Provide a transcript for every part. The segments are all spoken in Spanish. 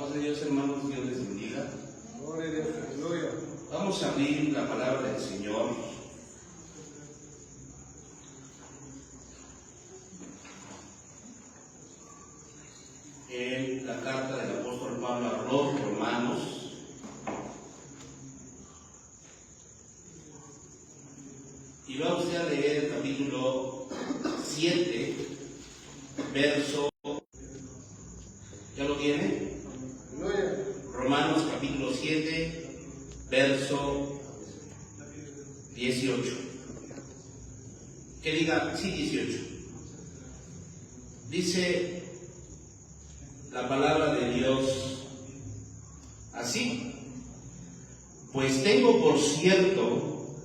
paz de Dios, hermanos, Dios les bendiga. Gloria a Dios, aleluya. Vamos a abrir la palabra del Señor. En la carta del apóstol Pablo a los Romanos. Y va usted a leer el capítulo 7, verso. ¿Ya lo tiene? Aleluya. Romanos capítulo 7, verso 18. Que diga, sí, 18. Dice la palabra de Dios así: pues tengo por cierto,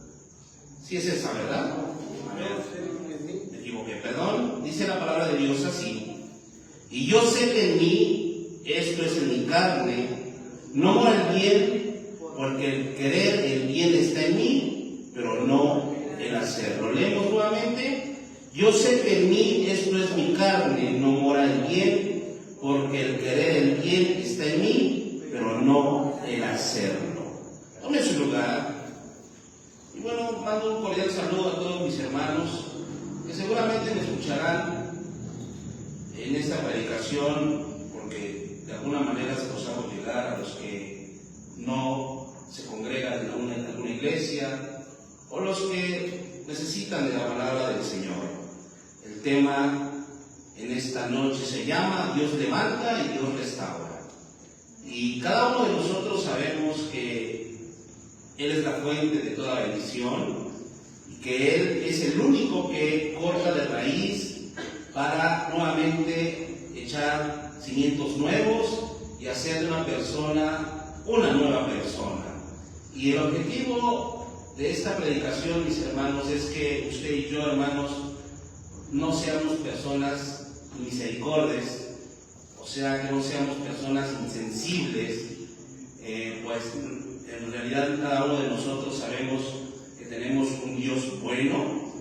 si es esa, ¿verdad? Me equivoqué, perdón. Dice la palabra de Dios así: y yo sé que en mí, esto es en mi carne, no mora el bien, porque el querer el bien está en mí, pero no el hacerlo. Leemos nuevamente: yo sé que en mí, esto es mi carne, no mora el bien, porque el querer el bien está en mí, pero no el hacerlo. Tome su lugar. Y bueno, mando un cordial saludo a todos mis hermanos que seguramente me escucharán en esta predicación, porque de alguna manera se los hago llegar a los que no se congregan en alguna iglesia, o los que necesitan de la palabra del Señor. El tema en esta noche se llama Dios levanta y Dios restaura. Y cada uno de nosotros sabemos que Él es la fuente de toda bendición y que Él es el único que corta de raíz para nuevamente echar cimientos nuevos y hacer de una persona una nueva persona. Y el objetivo de esta predicación, mis hermanos, es que usted y yo, hermanos, no seamos personas misericordes, o sea, que no seamos personas insensibles, pues en realidad cada uno de nosotros sabemos que tenemos un Dios bueno,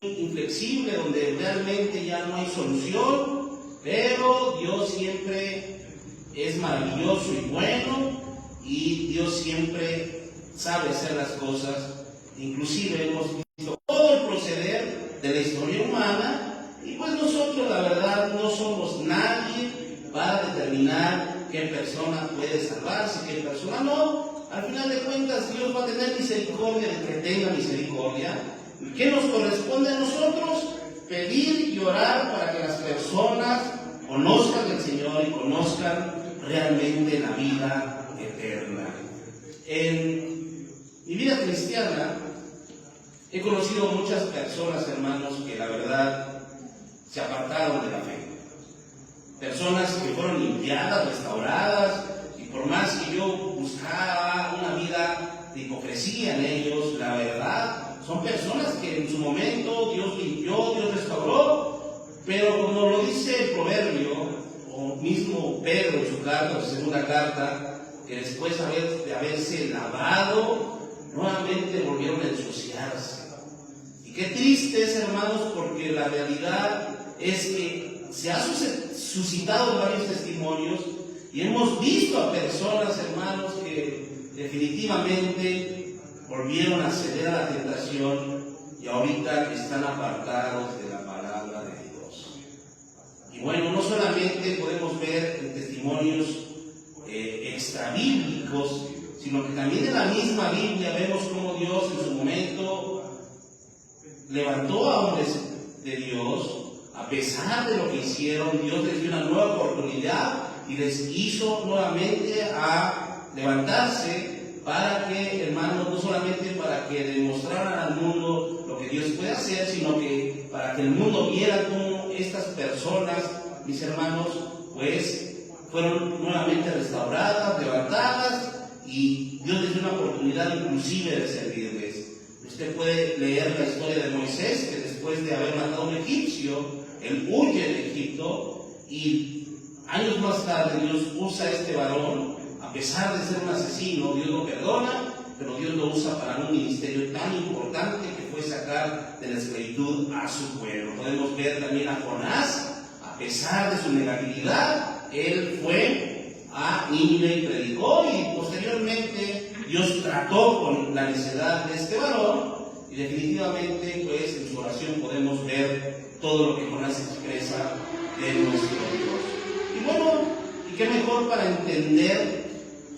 inflexible, donde realmente ya no hay solución, pero Dios siempre es maravilloso y bueno, y Dios siempre sabe hacer las cosas. Inclusive hemos visto todo el proceder de la historia humana, y pues nosotros la verdad no somos nadie para determinar qué persona puede salvarse, qué persona no. Al final de cuentas Dios va a tener misericordia de que tenga misericordia. ¿Qué nos corresponde a nosotros? Pedir y orar para que las personas conozcan al Señor y conozcan realmente la vida eterna. En mi vida cristiana he conocido muchas personas, hermanos, que la verdad se apartaron de la fe. Personas que fueron limpiadas, restauradas, y por más que yo buscaba una vida de hipocresía en ellos, la verdad, son personas que en su momento Dios limpió, Dios restauró, pero como lo dice el proverbio, o mismo Pedro en su carta, su segunda carta, que después de haberse lavado, nuevamente volvieron a ensuciarse. Y qué triste es, hermanos, porque la realidad es que se ha suscitado varios testimonios y hemos visto a personas, hermanos, que definitivamente volvieron a ceder a la tentación y ahorita están apartados de la palabra de Dios. Y bueno, no solamente podemos ver en testimonios extrabíblicos, sino que también en la misma Biblia vemos cómo Dios en su momento levantó a hombres de Dios. A pesar de lo que hicieron, Dios les dio una nueva oportunidad y les hizo nuevamente a levantarse para que, hermanos, no solamente para que demostraran al mundo lo que Dios puede hacer, sino que para que el mundo viera cómo estas personas, mis hermanos, pues fueron nuevamente restauradas, levantadas, y Dios les dio una oportunidad inclusive de servirles. Usted puede leer la historia de Moisés, que después de haber matado a un egipcio, él huye de Egipto, y años más tarde Dios usa a este varón. A pesar de ser un asesino, Dios lo perdona, pero Dios lo usa para un ministerio tan importante que fue sacar de la esclavitud a su pueblo. Podemos ver también a Jonás. A pesar de su negatividad, él fue a Nínive y predicó, y posteriormente Dios trató con la necedad de este varón, y definitivamente pues en su oración podemos ver todo lo que Jonás expresa de nuestro Dios. Y bueno, y qué mejor para entender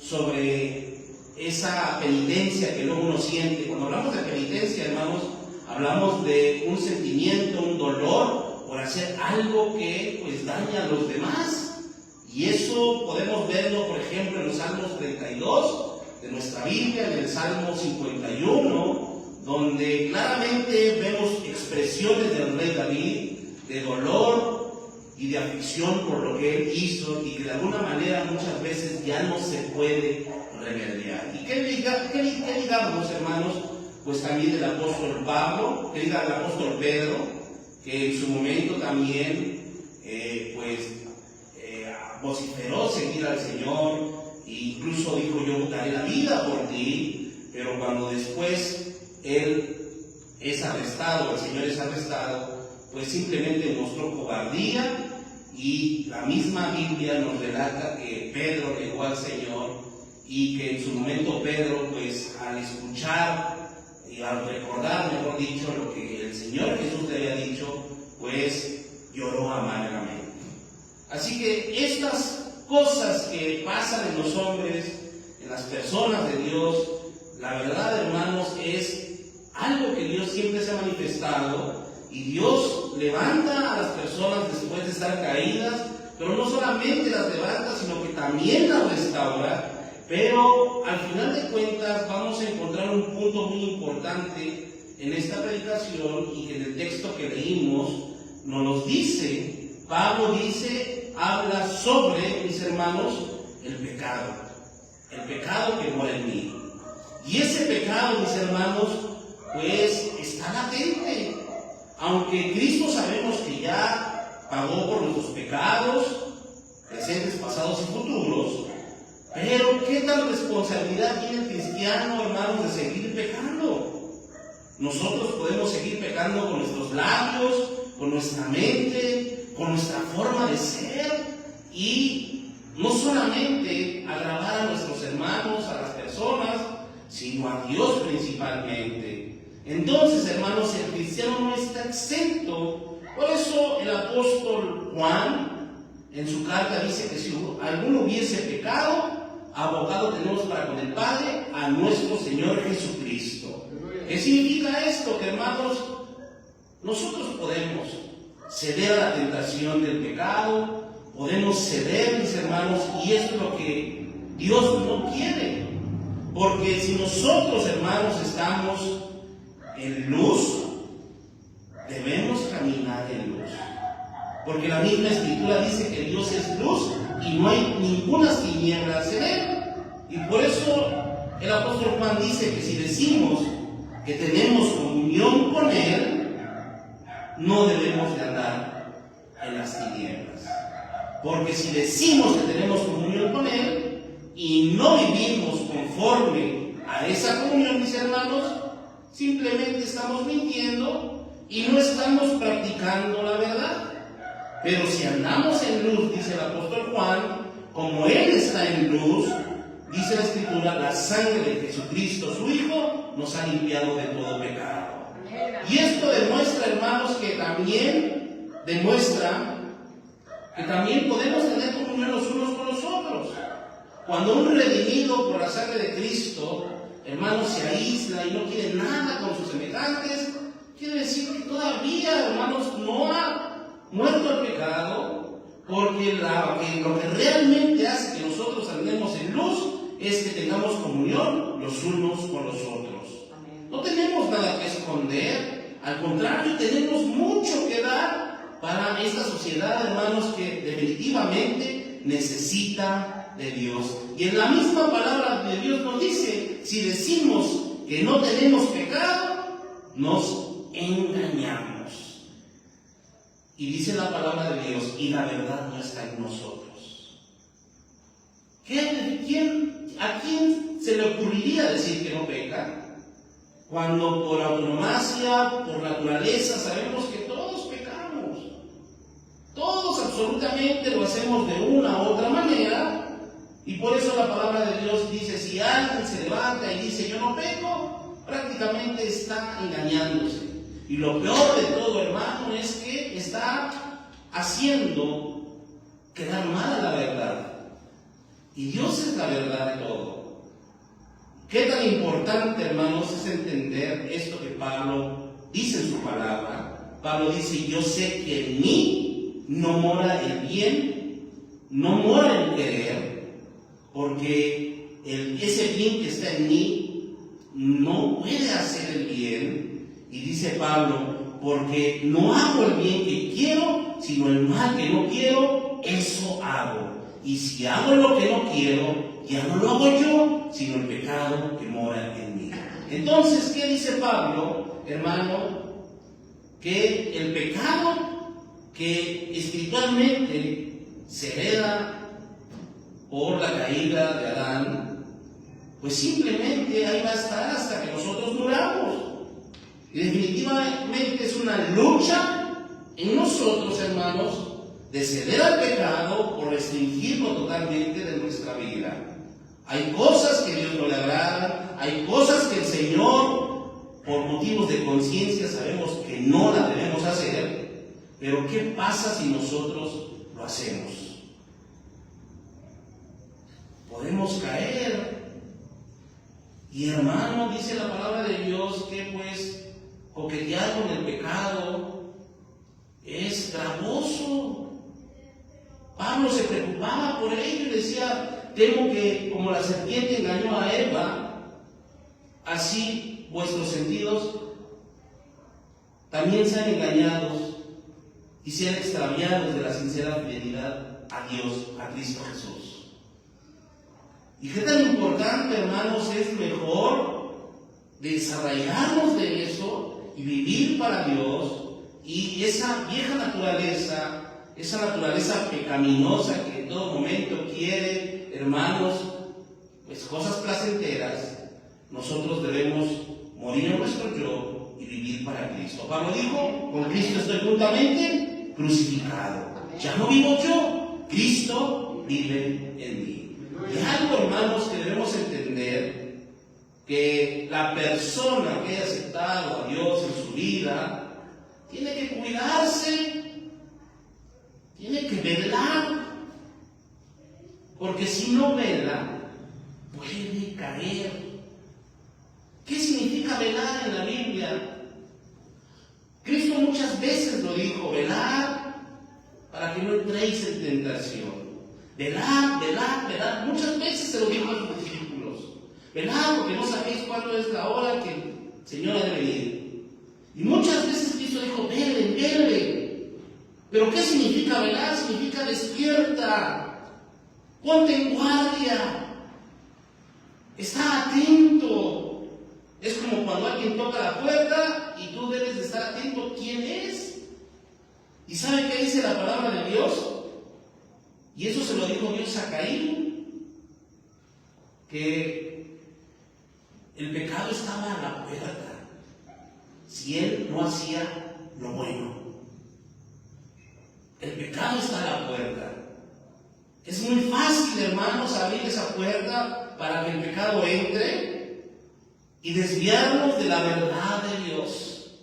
sobre esa penitencia que luego uno siente. Cuando hablamos de penitencia, hermanos, hablamos de un sentimiento, un dolor por hacer algo que pues daña a los demás. Y eso podemos verlo, por ejemplo, en los Salmos 32 de nuestra Biblia, en el Salmo 51, donde claramente vemos expresiones del rey David de dolor y de aflicción por lo que él hizo, y que de alguna manera muchas veces ya no se puede remediar. ¿Y qué digamos, hermanos? Pues también del apóstol Pablo, que diga el apóstol Pedro, que en su momento también vociferó seguir al Señor, e incluso dijo: yo daré la vida por ti. Pero cuando después él es arrestado, el Señor es arrestado, pues simplemente mostró cobardía, y la misma Biblia nos relata que Pedro negó al Señor, y que en su momento Pedro, pues al escuchar y al recordar, mejor dicho, lo que el Señor Jesús le había dicho, pues lloró amargamente. Así que estas cosas que pasan en los hombres, en las personas de Dios, la verdad, hermanos, es algo que Dios siempre se ha manifestado, y Dios levanta a las personas después de estar caídas, pero no solamente las levanta, sino que también las restaura. Pero al final de cuentas vamos a encontrar un punto muy importante en esta predicación, y que en el texto que leímos nos los dice. Pablo habla sobre, mis hermanos, el pecado que mora en mí. Y ese pecado, mis hermanos, pues está latente. Aunque Cristo sabemos que ya pagó por nuestros pecados, presentes, pasados y futuros, pero ¿qué tal responsabilidad tiene el cristiano, hermanos, de seguir pecando? Nosotros podemos seguir pecando con nuestros labios, con nuestra mente, con nuestra forma de ser, y no solamente agravar a nuestros hermanos, a las personas, sino a Dios principalmente. Entonces, hermanos, el cristiano no está exento. Por eso el apóstol Juan en su carta dice que si alguno hubiese pecado, abogado tenemos para con el Padre, a nuestro Señor Jesucristo. ¿Qué significa esto? Que, hermanos, nosotros podemos ceder a la tentación del pecado, podemos ceder, mis hermanos, y esto es lo que Dios no quiere. Porque si nosotros, hermanos, estamos en luz, debemos caminar en luz. Porque la misma Escritura dice que Dios es luz y no hay ninguna tinieblas en él. Y por eso el apóstol Juan dice que si decimos que tenemos comunión con él, no debemos de andar en las tinieblas. Porque si decimos que tenemos comunión con él y no vivimos conforme a esa comunión, mis hermanos, simplemente estamos mintiendo y no estamos practicando la verdad. Pero si andamos en luz, dice el apóstol Juan, como él está en luz, dice la Escritura, la sangre de Jesucristo, su Hijo, nos ha limpiado de todo pecado. Y esto demuestra, hermanos, que también podemos tener comunión los unos con los otros. Cuando un redimido por la sangre de Cristo, hermanos, se aísla y no quiere nada con sus semejantes, quiere decir que todavía, hermanos, no ha muerto al pecado, porque lo que realmente hace que nosotros andemos en luz es que tengamos comunión los unos con los otros. No tenemos nada que esconder, al contrario, tenemos mucho que dar para esta sociedad, hermanos, que definitivamente necesita de Dios. Y en la misma palabra de Dios nos dice, si decimos que no tenemos pecado, nos engañamos. Y dice la palabra de Dios, y la verdad no está en nosotros. ¿A quién se le ocurriría decir que no peca? Cuando por autonomacia, por naturaleza, sabemos que todos pecamos. Todos absolutamente lo hacemos de una u otra manera, Y por eso la palabra de Dios dice, si alguien se levanta y dice yo no peco, prácticamente está engañándose. Y lo peor de todo, hermano, es que está haciendo quedar mal a la verdad. Y Dios es la verdad de todo. Qué tan importante, hermanos, es entender esto que Pablo dice en su palabra. Pablo dice, yo sé que en mí no mora el bien, no mora el querer, porque ese bien que está en mí no puede hacer el bien. Y dice Pablo, porque no hago el bien que quiero, sino el mal que no quiero, eso hago. Y si hago lo que no quiero, ya no lo hago yo, sino el pecado que mora en mí. Entonces, ¿qué dice Pablo, hermano? Que el pecado que espiritualmente se hereda por la caída de Adán, pues simplemente ahí va a estar hasta que nosotros muramos. Y definitivamente es una lucha en nosotros, hermanos, de ceder al pecado o restringirlo totalmente de nuestra vida. Hay cosas que Dios no le agradan, hay cosas que el Señor, por motivos de conciencia, sabemos que no las debemos hacer, pero ¿qué pasa si nosotros lo hacemos? Podemos caer. Y hermano, dice la palabra de Dios que pues coquetear con el pecado es gravoso. Pablo se preocupaba por ello y decía, temo que como la serpiente engañó a Eva, así vuestros sentidos también sean engañados y sean extraviados de la sincera fidelidad a Dios, a Cristo Jesús. Y qué tan importante, hermanos, es mejor desarraigarnos de eso y vivir para Dios, y esa vieja naturaleza, esa naturaleza pecaminosa que en todo momento quiere, hermanos, pues cosas placenteras, nosotros debemos morir a nuestro yo y vivir para Cristo. Pablo dijo, con Cristo estoy juntamente crucificado. Ya no vivo yo, Cristo vive en mí. Y algo, hermanos, que debemos entender, que la persona que haya aceptado a Dios en su vida tiene que cuidarse, tiene que velar, porque si no vela, puede caer. ¿Qué significa velar en la Biblia? Cristo muchas veces lo dijo, velar para que no entréis en tentación. Velad, velad, velad. Muchas veces se lo dijo a los discípulos. Velad porque no sabéis cuándo es la hora que el Señor ha de venir. Y muchas veces Cristo dijo, velen, velen. ¿Pero qué significa velar? Significa despierta. Ponte en guardia. Está atento. Es como cuando alguien toca la puerta y tú debes de estar atento. ¿Quién es? ¿Y sabe qué dice la palabra de Dios? Y eso se lo dijo Dios a Caín, que el pecado estaba a la puerta si él no hacía lo bueno. El pecado está a la puerta. Es muy fácil, hermanos, abrir esa puerta para que el pecado entre y desviarnos de la verdad de Dios.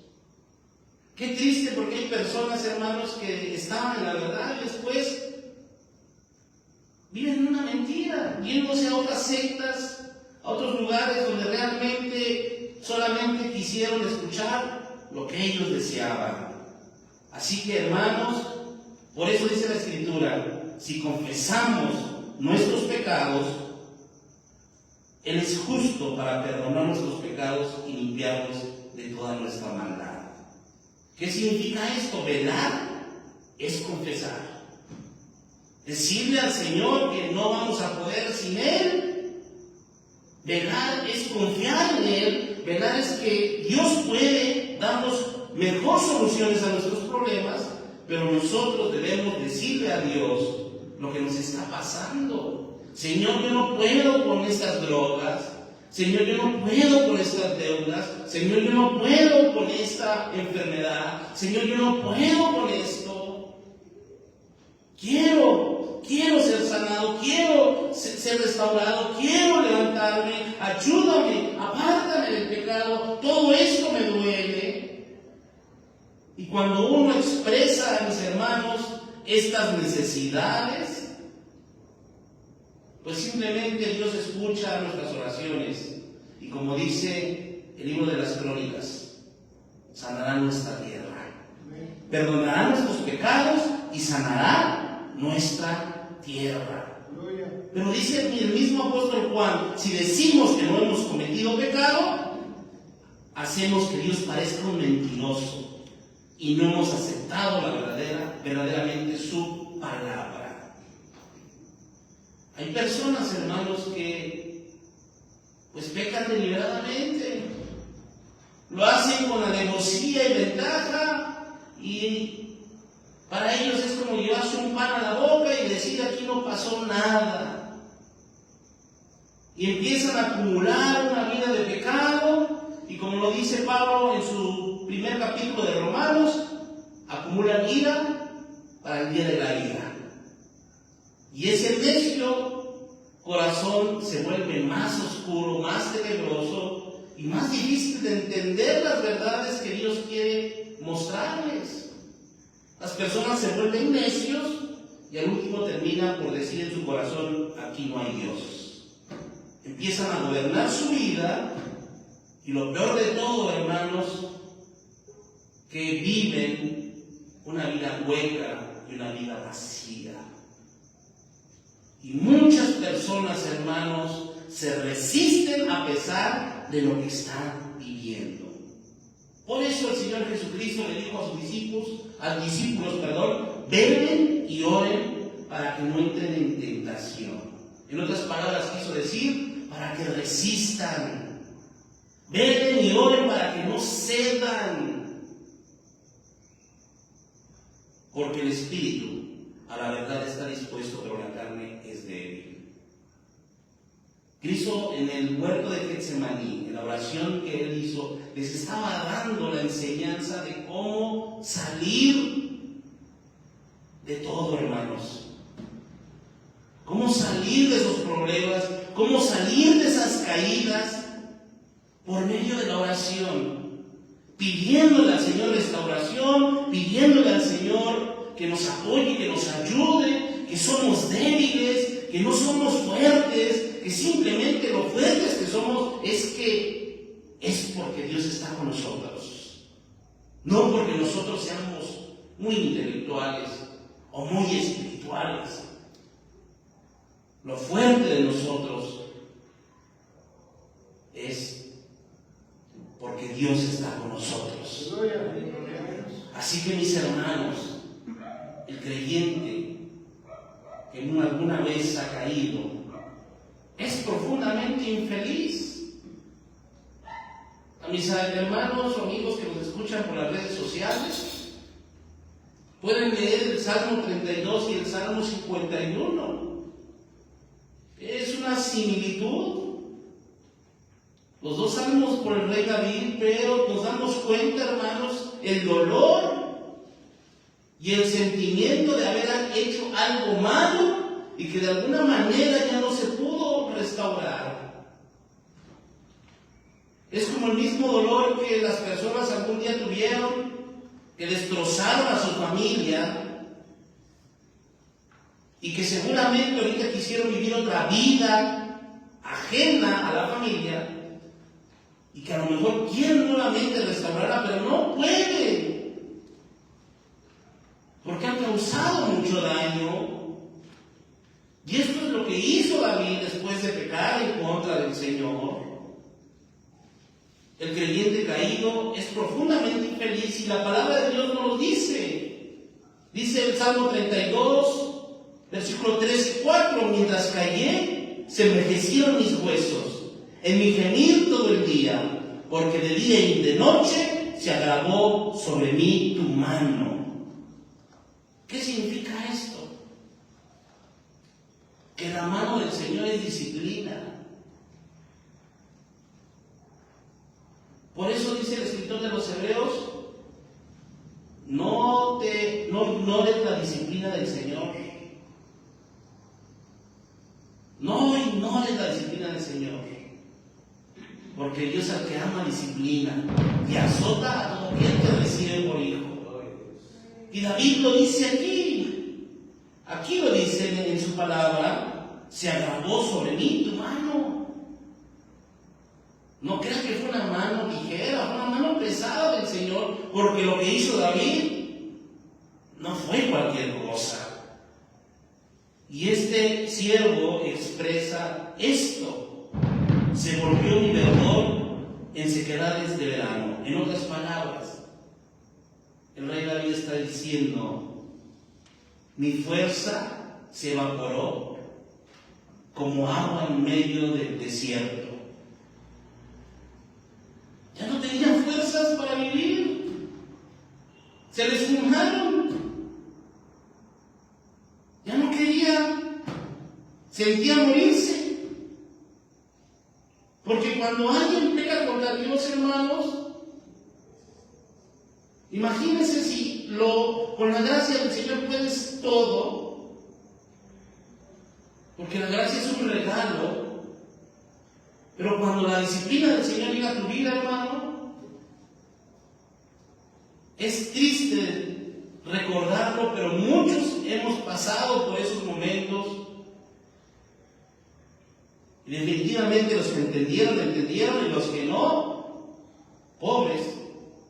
Qué triste, porque hay personas, hermanos, que estaban en la verdad y después viven en una mentira, yéndose a otras sectas, a otros lugares donde realmente solamente quisieron escuchar lo que ellos deseaban. Así que, hermanos, por eso dice la Escritura, si confesamos nuestros pecados, Él es justo para perdonar nuestros pecados y limpiarnos de toda nuestra maldad. ¿Qué significa esto? Velar es confesar. Decirle al Señor que no vamos a poder sin Él. Velar es confiar en Él. Velar es que Dios puede darnos mejor soluciones a nuestros problemas, pero nosotros debemos decirle a Dios lo que nos está pasando. Señor, yo no puedo con estas drogas. Señor, yo no puedo con estas deudas. Señor, yo no puedo con esta enfermedad. Señor, yo no puedo con esto. Quiero quiero ser sanado, quiero ser restaurado, quiero levantarme, ayúdame, apártame del pecado, todo esto me duele. Y cuando uno expresa a mis hermanos estas necesidades, pues simplemente Dios escucha nuestras oraciones. Y como dice el libro de las Crónicas, sanará nuestra tierra, perdonará nuestros pecados y sanará nuestra tierra. Pero dice el mismo apóstol Juan, si decimos que no hemos cometido pecado, hacemos que Dios parezca un mentiroso y no hemos aceptado verdaderamente su palabra. Hay personas, hermanos, que pues pecan deliberadamente, lo hacen con alevosía y ventaja, y para ellos es como llevarse un pan a la boca y decir aquí no pasó nada. Y empiezan a acumular una vida de pecado, y como lo dice Pablo en su primer capítulo de Romanos, acumulan ira para el día de la ira. Y ese necio corazón se vuelve más oscuro, más tenebroso y más difícil de entender las verdades que Dios quiere mostrarles. Las personas se vuelven necios y al último terminan por decir en su corazón, aquí no hay Dios. Empiezan a gobernar su vida, y lo peor de todo, hermanos, que viven una vida hueca y una vida vacía. Y muchas personas, hermanos, se resisten a pesar de lo que están viviendo. Por eso el Señor Jesucristo le dijo a sus discípulos, velen y oren para que no entren en tentación. En otras palabras quiso decir, para que resistan. Velen y oren para que no cedan. Porque el espíritu a la verdad está dispuesto, pero la carne es débil. Cristo en el huerto de Getsemaní, en la oración que Él hizo, les estaba dando la enseñanza de cómo salir de todo, hermanos. Cómo salir de esos problemas, cómo salir de esas caídas por medio de la oración, pidiéndole al Señor restauración, pidiéndole al Señor que nos apoye, que nos ayude, que somos débiles, que no somos fuertes, que simplemente lo fuertes que somos es porque Dios está con nosotros. No porque nosotros seamos muy intelectuales o muy espirituales. Lo fuerte de nosotros es porque Dios está con nosotros. Así que mis hermanos, el creyente que alguna vez ha caído es profundamente infeliz. A mis hermanos o amigos que nos escuchan por las redes sociales, pueden leer el Salmo 32 y el Salmo 51. Es una similitud. Los dos salmos por el rey David, pero nos damos cuenta, hermanos, el dolor y el sentimiento de haber hecho algo malo y que de alguna manera ya no se pudo restaurar. Es como el mismo dolor que las personas algún día tuvieron, que destrozaron a su familia y que seguramente ahorita quisieron vivir otra vida ajena a la familia y que a lo mejor quieren nuevamente restaurarla, pero no pueden. Porque han causado mucho daño. Y esto es lo que hizo David después de pecar en contra del Señor. El creyente caído es profundamente infeliz y la palabra de Dios nos lo dice. Dice el Salmo 32, versículo 3 y 4, mientras callé, se envejecieron mis huesos, en mi gemir todo el día, porque de día y de noche se agravó sobre mí tu mano. ¿Qué significa esto? Que la mano del Señor es disciplina. Por eso dice el escritor de los Hebreos, no ignores la disciplina del Señor. Señor. Porque Dios al que ama disciplina y azota a todo aquel que recibe por hijo. Y David lo dice aquí lo dice en su palabra: se agravó sobre mí tu mano. No creas que fue una mano ligera, fue una mano pesada del Señor, porque lo que hizo David no fue cualquier cosa. Y este siervo expresa esto: se volvió mi verdor en sequedades de verano. En otras palabras, el rey David está diciendo: mi fuerza se evaporó como agua en medio del desierto. Ya no tenían fuerzas para vivir. Se les fumaron. Ya no quería. Sentía morirse. Porque cuando alguien peca contra Dios, hermanos, imagínense si con la gracia del Señor puedes todo. Porque la gracia es un regalo. Pero cuando la disciplina del Señor llega a tu vida, hermano, es triste recordarlo, pero muchos hemos pasado por esos momentos. Y definitivamente los que entendieron, y los que no, pobres,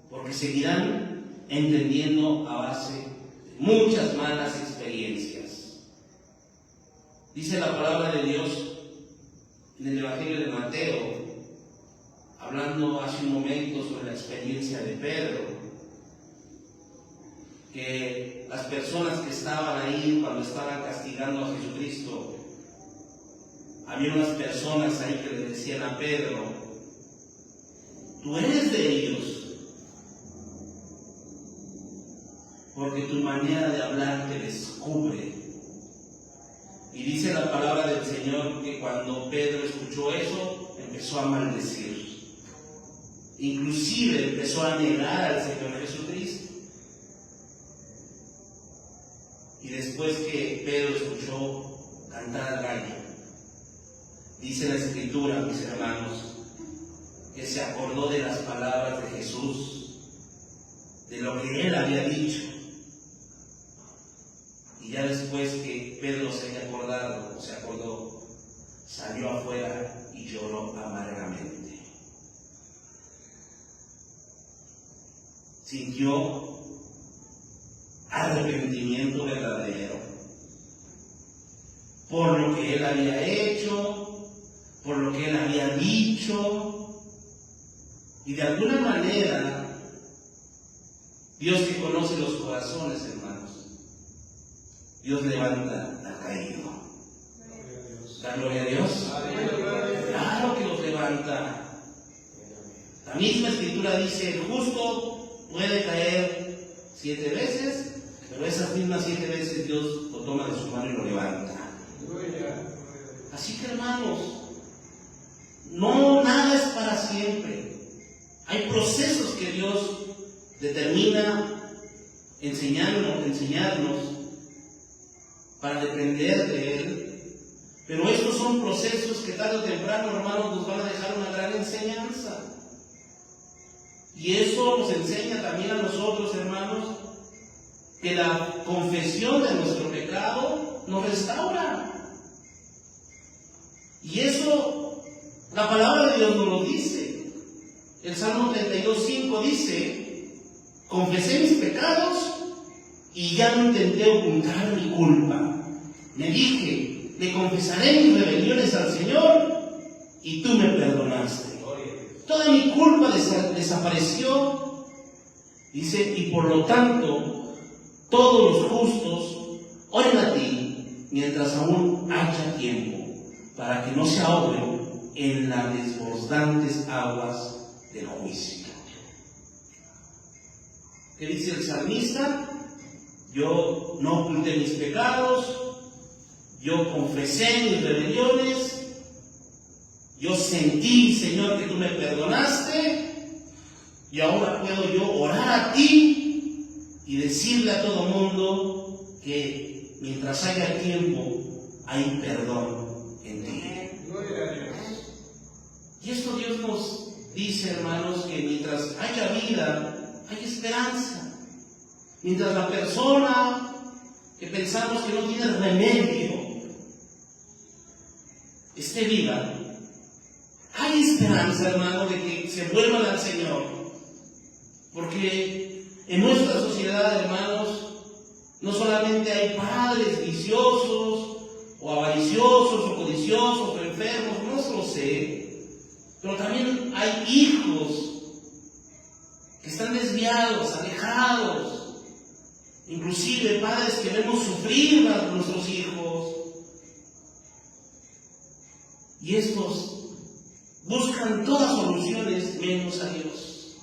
porque seguirán entendiendo a base de muchas malas experiencias. Dice la palabra de Dios en el Evangelio de Mateo, hablando hace un momento sobre la experiencia de Pedro, que las personas que estaban ahí cuando estaban castigando a Jesucristo, había unas personas ahí que le decían a Pedro: tú eres de ellos, porque tu manera de hablar te descubre. Y dice la palabra del Señor que cuando Pedro escuchó eso, empezó a maldecir. Inclusive empezó a negar al Señor Jesucristo. Y después que Pedro escuchó cantar al gallo, dice la Escritura, mis hermanos, que se acordó de las palabras de Jesús, de lo que él había dicho. Y ya después que Pedro se acordó, salió afuera y lloró amargamente. Sintió arrepentimiento verdadero por lo que él había hecho, por lo que él había dicho. Y de alguna manera, Dios que conoce los corazones, hermanos, Dios levanta al caído. ¿Da gloria a Dios? Claro que los levanta. La misma Escritura dice: el justo puede caer 7 veces, pero esas mismas 7 veces Dios lo toma de su mano y lo levanta. Así que, hermanos, no, nada es para siempre. Hay procesos que Dios determina enseñarnos para depender de Él, pero estos son procesos que tarde o temprano, hermanos, nos van a dejar una gran enseñanza. Y eso nos enseña también a nosotros, hermanos, que la confesión de nuestro pecado nos restaura. Y eso la palabra de Dios nos lo dice. El Salmo 32:5 dice: confesé mis pecados y ya no intenté ocultar mi culpa. Me dije: le confesaré mis rebeliones al Señor y tú me perdonaste. Toda mi culpa desapareció. Dice: y por lo tanto, todos los justos oren a ti mientras aún haya tiempo, para que no se ahoguen en las desbordantes aguas del juicio. ¿Qué dice el salmista? Yo no oculté mis pecados, yo confesé mis rebeliones, yo sentí, Señor, que tú me perdonaste, y ahora puedo yo orar a ti y decirle a todo mundo que mientras haya tiempo hay perdón en ti. Y esto Dios nos dice, hermanos, que mientras haya vida, hay esperanza. Mientras la persona que pensamos que no tiene remedio esté viva, hay esperanza, hermano, de que se vuelvan al Señor. Porque en nuestra sociedad, hermanos, no solamente hay padres viciosos, o avariciosos, o codiciosos, o enfermos, no lo sé, pero también hay hijos que están desviados, alejados, inclusive padres que vemos sufrir a nuestros hijos, y estos buscan todas soluciones menos a Dios.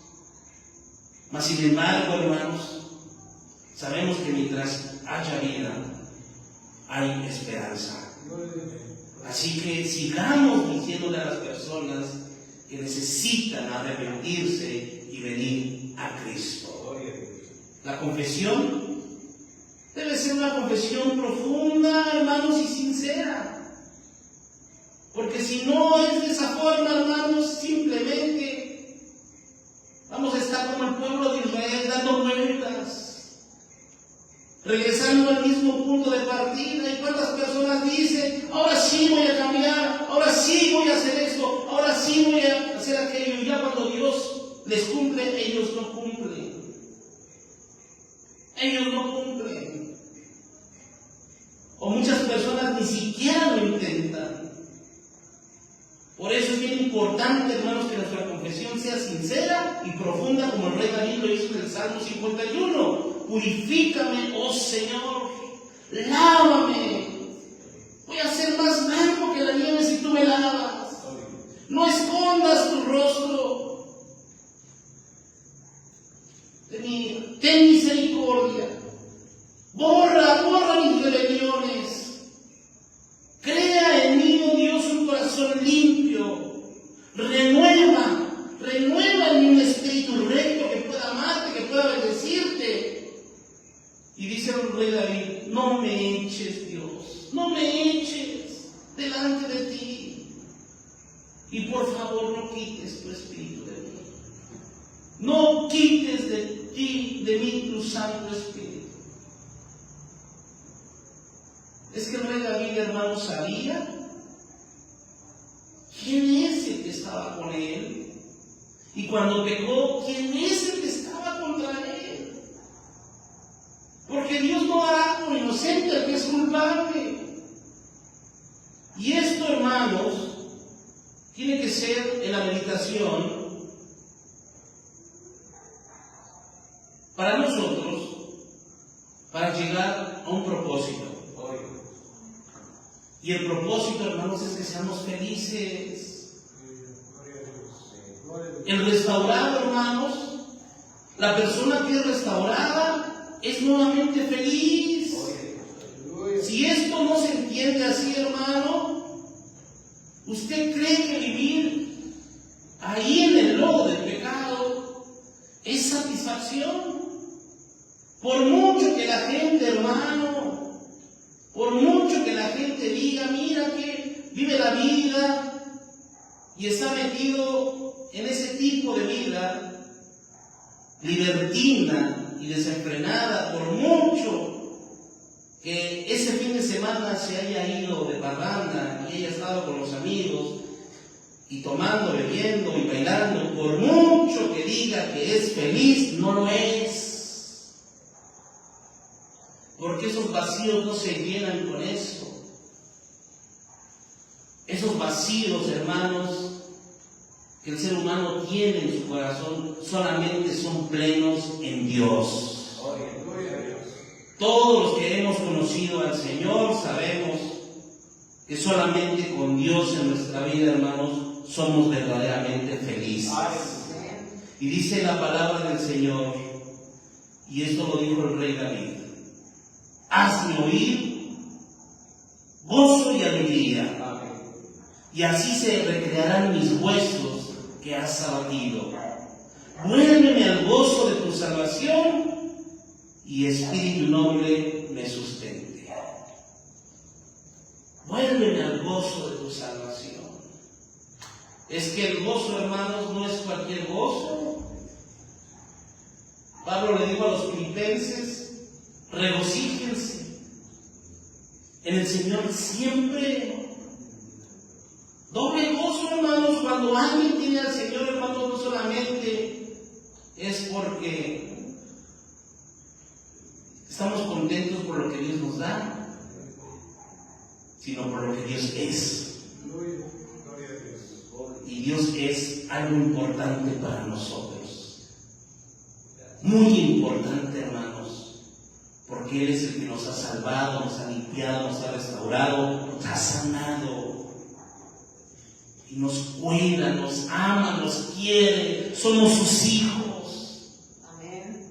Mas sin embargo, hermanos, sabemos que mientras haya vida, hay esperanza. Así que sigamos diciéndole a las personas que necesitan arrepentirse y venir a Cristo. La confesión debe ser una confesión profunda, hermanos, y sincera. Porque si no es de esa forma, hermanos, simplemente vamos a estar como el pueblo de Israel dando vueltas, regresando al mismo punto de partida. ¿Y cuántas personas dicen, ahora sí voy a cambiar, ahora sí voy a hacer esto, ahora sí voy a hacer aquello? Y ya cuando Dios les cumple, ellos no cumplen. Ellos no cumplen. O muchas personas ni siquiera lo intentan. Por eso es bien importante, hermanos, que nuestra confesión sea sincera y profunda, como el rey David lo hizo en el Salmo 51. Purifícame, oh Señor, lávame. Voy a ser más blanco que la nieve si tú me lavas. No escondas tu rostro de mí. Ten misericordia. Borra mis rebeliones. Crea en mí, oh Dios, un corazón limpio. Renueva en mí un espíritu recto que pueda amarte, que pueda bendecirte. Y dice el rey David, no me eches, Dios, no me eches delante de ti. Y por favor, no quites tu espíritu de mí. No quites de mí tu Santo Espíritu. Es que el rey David, hermano, sabía quién es el que estaba con él. Y cuando pecó, quién es el que estaba contra él. Porque Dios no hará con inocente al que es culpable. Y esto, hermanos, tiene que ser en la meditación para nosotros, para llegar a un propósito. Y el propósito, hermanos, es que seamos felices. El restaurado, hermanos, la persona que es restaurada es nuevamente feliz. Si esto no se entiende así, hermano, ¿usted cree que vivir ahí en el lodo del pecado es satisfacción? Por mucho que la gente, hermano, por mucho que la gente diga, mira que vive la vida y está metido en ese tipo de vida libertina y desenfrenada, por mucho que ese fin de semana se haya ido de parranda y haya estado con los amigos y tomando, bebiendo y bailando, por mucho que diga que es feliz, no lo es. Porque esos vacíos no se llenan con eso. Esos vacíos, hermanos, que el ser humano tiene en su corazón, solamente son plenos en Dios. Todos los que hemos conocido al Señor sabemos que solamente con Dios en nuestra vida, hermanos, somos verdaderamente felices. Y dice la palabra del Señor, y esto lo dijo el rey David: hazme oír gozo y alegría, y así se recrearán mis huesos que has abatido. Vuélveme al gozo de tu salvación, y espíritu noble me sustente. Vuélveme al gozo de tu salvación. Es que el gozo, hermanos, no es cualquier gozo. Pablo le dijo a los filipenses: regocíjense en el Señor siempre. Doble gozo, hermanos, cuando alguien tiene al Señor, hermanos, no solamente es porque estamos contentos por lo que Dios nos da, sino por lo que Dios es. Y Dios es algo importante para nosotros. Muy importante, hermanos, porque Él es el que nos ha salvado, nos ha limpiado, nos ha restaurado, nos ha sanado. Y nos cuida, nos ama, nos quiere, somos sus hijos. Amén.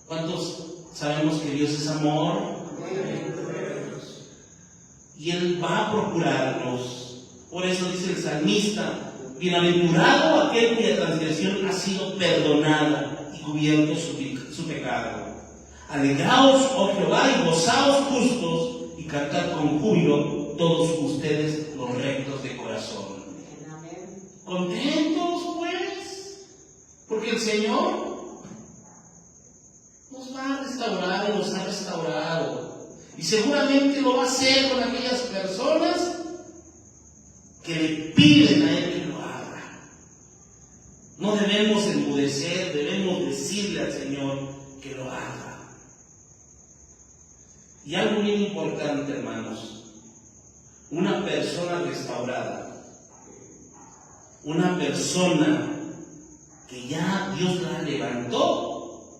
¿Cuántos sabemos que Dios es amor? Amén. Y Él va a procurarnos. Por eso dice el salmista: bienaventurado aquel cuya transgresión ha sido perdonada y cubierto su pecado. Alegraos, oh Jehová, y gozaos justos, y cantad con júbilo todos ustedes los rectos de corazón. Amén. Contentos, pues, porque el Señor nos va a restaurar y nos ha restaurado. Y seguramente lo va a hacer con aquellas personas que le piden a Él que lo haga. No debemos enmudecer, debemos decirle al Señor que lo haga. Y algo bien importante, hermanos: una persona restaurada, una persona que ya Dios la levantó,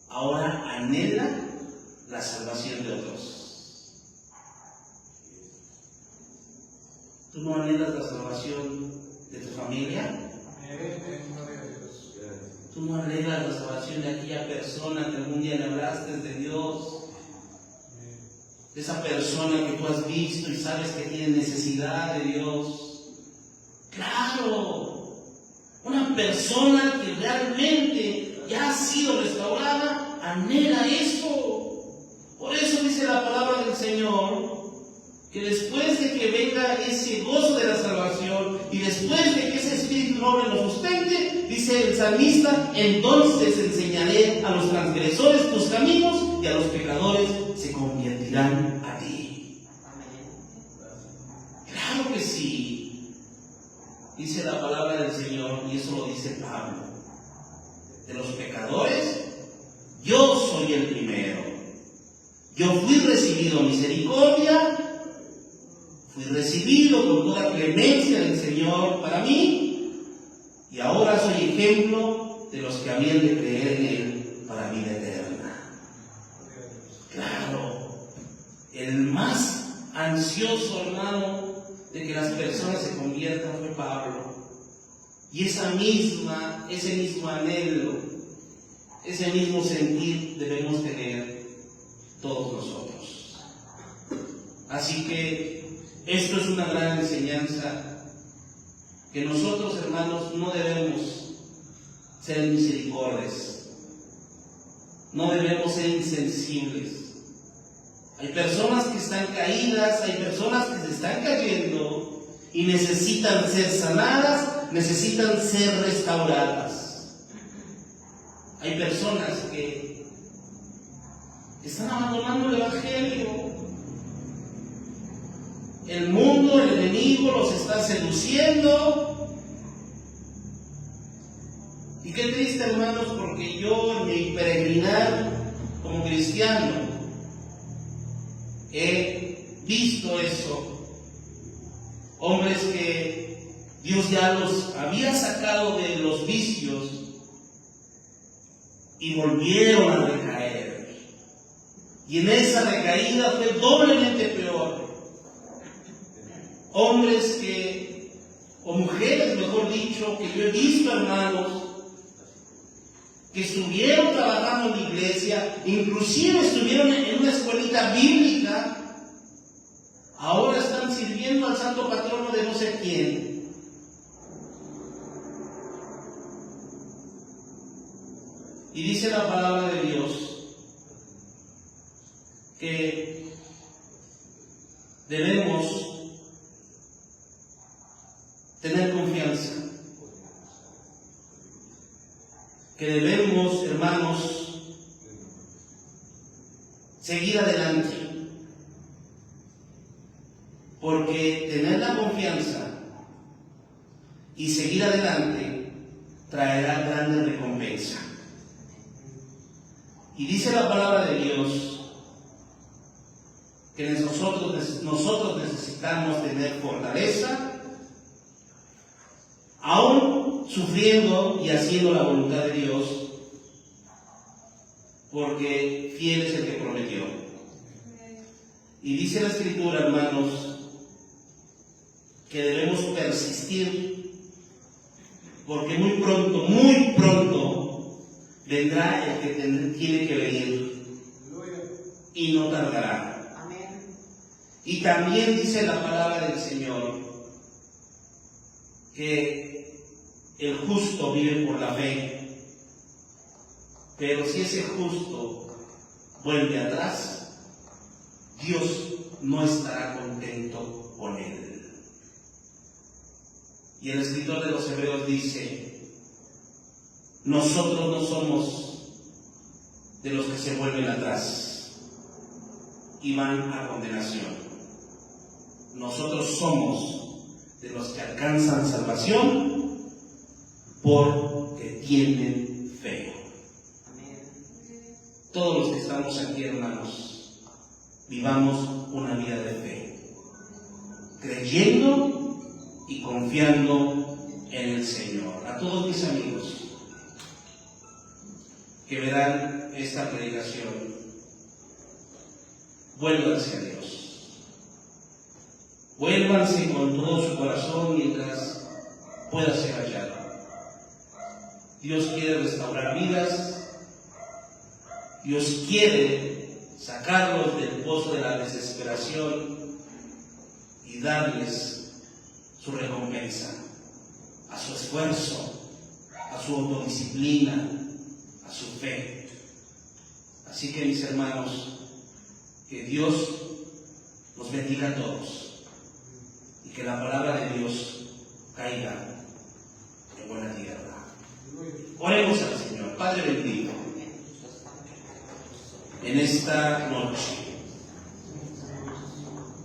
ahora anhela la salvación de otros. ¿Tú no anhelas la salvación de tu familia? ¿Tú no anhelas la salvación de aquella persona que algún día le hablaste de Dios? De esa persona que tú has visto y sabes que tiene necesidad de Dios. Claro, una persona que realmente ya ha sido restaurada anhela eso. Por eso dice la palabra del Señor que después de que venga ese gozo de la salvación y después de que ese Espíritu noble nos sustente, dice el salmista: entonces enseñaré a los transgresores tus caminos y a los pecadores se convertirán a ti. Claro que sí. Dice la palabra del Señor, y eso lo dice Pablo: de los pecadores yo soy el primero. Yo fui recibido misericordia, fui recibido con toda clemencia del Señor para mí, y ahora soy ejemplo de los que habían de creer en Él para vida eterna. Claro, el más ansioso, hermano, de que las personas se conviertan fue Pablo. Y ese mismo anhelo, ese mismo sentir debemos tener todos nosotros. Así que esto es una gran enseñanza, que nosotros, hermanos, no debemos ser misericordias, no debemos ser insensibles. Hay personas que están caídas, hay personas que se están cayendo y necesitan ser sanadas, necesitan ser restauradas. Hay personas que están abandonando el Evangelio. El mundo, el enemigo los está seduciendo. Y qué triste, hermanos, porque yo en mi peregrinar como cristiano he visto eso. Hombres que Dios ya los había sacado de los vicios y volvieron a recaer. Y en esa recaída fue doblemente peor. Hombres o mujeres, mejor dicho, que yo he visto, hermanos, que estuvieron trabajando en la iglesia, inclusive estuvieron en una escuelita bíblica, ahora están sirviendo al santo patrono de no sé quién. Y dice la palabra de Dios que debemos que debemos, hermanos, seguir adelante, porque tener la confianza y seguir adelante traerá grande recompensa. Y dice la palabra de Dios que nosotros necesitamos tener fortaleza, aún sufriendo y haciendo la voluntad de Dios, porque fiel es el que prometió. Y dice la Escritura, hermanos, que debemos persistir, porque muy pronto vendrá el que tiene que venir y no tardará. Y también dice la palabra del Señor que el justo vive por la fe, pero si ese justo vuelve atrás, Dios no estará contento con él. Y el escritor de los Hebreos dice: nosotros no somos de los que se vuelven atrás y van a condenación. Nosotros somos de los que alcanzan salvación porque tienen fe. Todos los que estamos aquí, hermanos, vivamos una vida de fe, creyendo y confiando en el Señor. A todos mis amigos que verán esta predicación, vuélvanse a Dios. Vuélvanse con todo su corazón mientras pueda ser hallado. Dios quiere restaurar vidas. Dios quiere sacarlos del pozo de la desesperación y darles su recompensa, a su esfuerzo, a su autodisciplina, a su fe. Así que, mis hermanos, que Dios los bendiga a todos y que la palabra de Dios caiga en buena tierra. Oremos al Señor. Padre bendito, en esta noche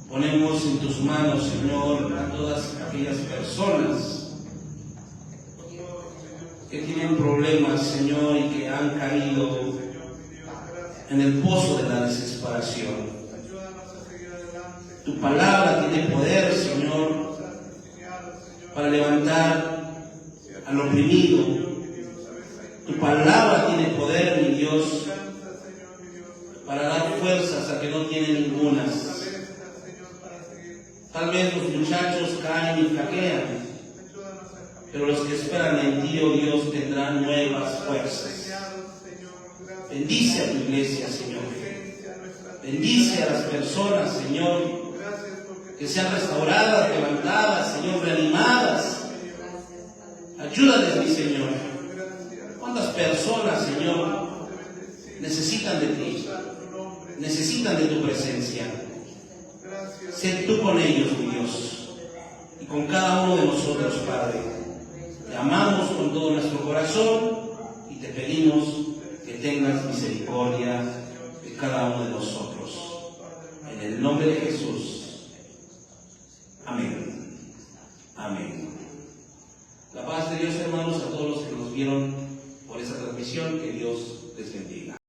ponemos en tus manos, Señor, a todas aquellas personas que tienen problemas, Señor, y que han caído en el pozo de la desesperación. Tu palabra tiene poder, Señor, para levantar al oprimido. Tu palabra tiene poder, mi Dios, para dar fuerzas a que no tienen ningunas. Tal vez los muchachos caen y flaquean, pero los que esperan en ti, oh Dios, tendrán nuevas fuerzas. Bendice a tu iglesia, Señor. Bendice a las personas, Señor, que sean restauradas, levantadas, Señor, reanimadas. Ayúdales, mi Señor. ¿Cuántas personas, Señor, necesitan de ti? Necesitan de tu presencia. Sé tú con ellos, mi Dios, y con cada uno de nosotros, Padre. Te amamos con todo nuestro corazón y te pedimos que tengas misericordia de cada uno de nosotros. En el nombre de Jesús. Amén. Amén. La paz de Dios, hermanos, a todos los que nos vieron por esta transmisión, que Dios les bendiga.